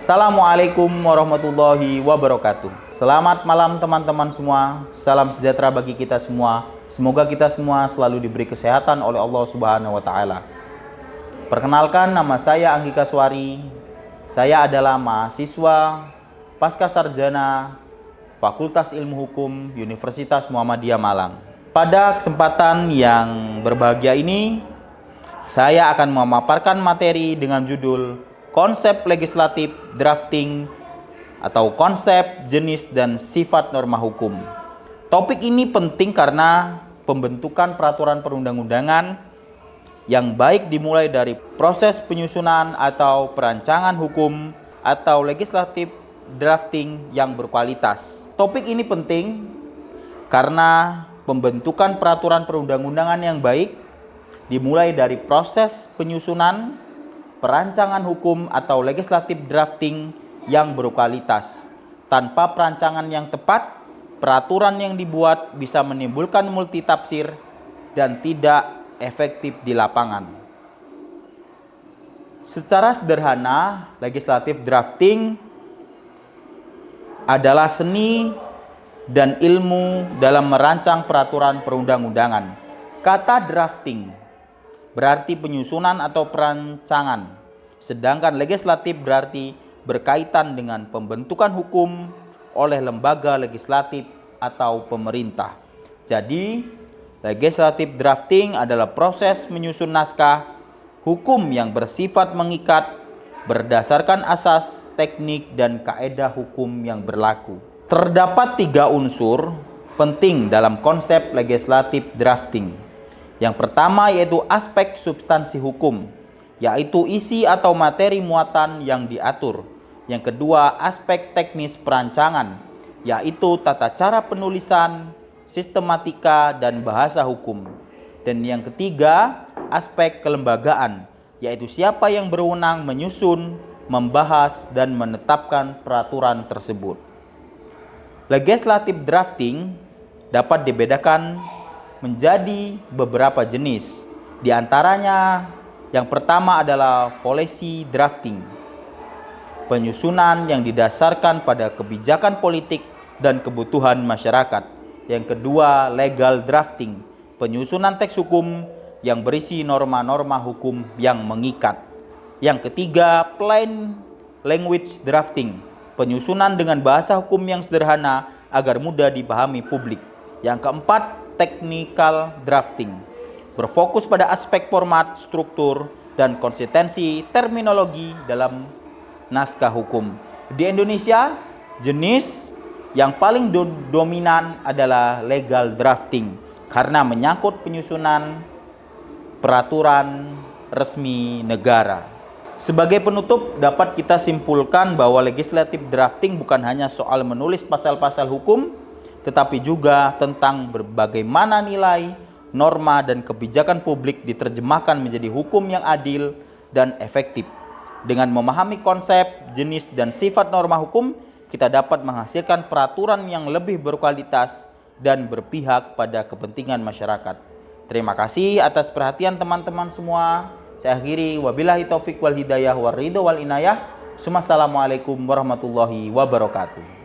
Assalamualaikum warahmatullahi wabarakatuh. Selamat malam teman-teman semua. Salam sejahtera bagi kita semua. Semoga kita semua selalu diberi kesehatan oleh Allah Subhanahu wa taala. Perkenalkan, nama saya Anggi Kaswari. Saya adalah mahasiswa pasca sarjana Fakultas Ilmu Hukum Universitas Muhammadiyah Malang. Pada kesempatan yang berbahagia ini, saya akan memaparkan materi dengan judul Konsep Legislatif Drafting atau konsep, jenis, dan sifat norma hukum. Topik ini penting karena pembentukan peraturan perundang-undangan yang baik dimulai dari proses penyusunan atau perancangan hukum atau legislatif drafting yang berkualitas. Topik ini penting karena pembentukan peraturan perundang-undangan yang baik dimulai dari proses penyusunan, perancangan hukum atau legislatif drafting yang berkualitas. Tanpa perancangan yang tepat, peraturan yang dibuat bisa menimbulkan multitafsir dan tidak efektif di lapangan. Secara sederhana, legislatif drafting adalah seni dan ilmu dalam merancang peraturan perundang-undangan. Kata drafting berarti penyusunan atau perancangan, sedangkan legislatif berarti berkaitan dengan pembentukan hukum oleh lembaga legislatif atau pemerintah. Jadi, legislatif drafting adalah proses menyusun naskah hukum yang bersifat mengikat berdasarkan asas, teknik, dan kaedah hukum yang berlaku. Terdapat 3 unsur penting dalam konsep legislatif drafting. Yang pertama yaitu aspek substansi hukum, yaitu isi atau materi muatan yang diatur. Yang kedua, aspek teknis perancangan, yaitu tata cara penulisan, sistematika, dan bahasa hukum. Dan yang ketiga, aspek kelembagaan, yaitu siapa yang berwenang menyusun, membahas, dan menetapkan peraturan tersebut. Legislatif drafting dapat dibedakan menjadi beberapa jenis. Di antaranya, yang pertama adalah policy drafting, penyusunan yang didasarkan pada kebijakan politik dan kebutuhan masyarakat. Yang kedua, legal drafting, penyusunan teks hukum yang berisi norma-norma hukum yang mengikat. Yang ketiga, plain language drafting, penyusunan dengan bahasa hukum yang sederhana agar mudah dipahami publik. Yang keempat, technical drafting, berfokus pada aspek format, struktur, dan konsistensi terminologi dalam naskah hukum. Di Indonesia, jenis yang paling dominan adalah legal drafting karena menyangkut penyusunan peraturan resmi negara. Sebagai penutup, dapat kita simpulkan bahwa legislatif drafting bukan hanya soal menulis pasal-pasal hukum, tetapi juga tentang bagaimana nilai, norma, dan kebijakan publik diterjemahkan menjadi hukum yang adil dan efektif. Dengan memahami konsep, jenis, dan sifat norma hukum, kita dapat menghasilkan peraturan yang lebih berkualitas dan berpihak pada kepentingan masyarakat. Terima kasih atas perhatian teman-teman semua. Saya akhiri, wabillahi taufiq wal hidayah wal ridho wal inayah. Assalamualaikum warahmatullahi wabarakatuh.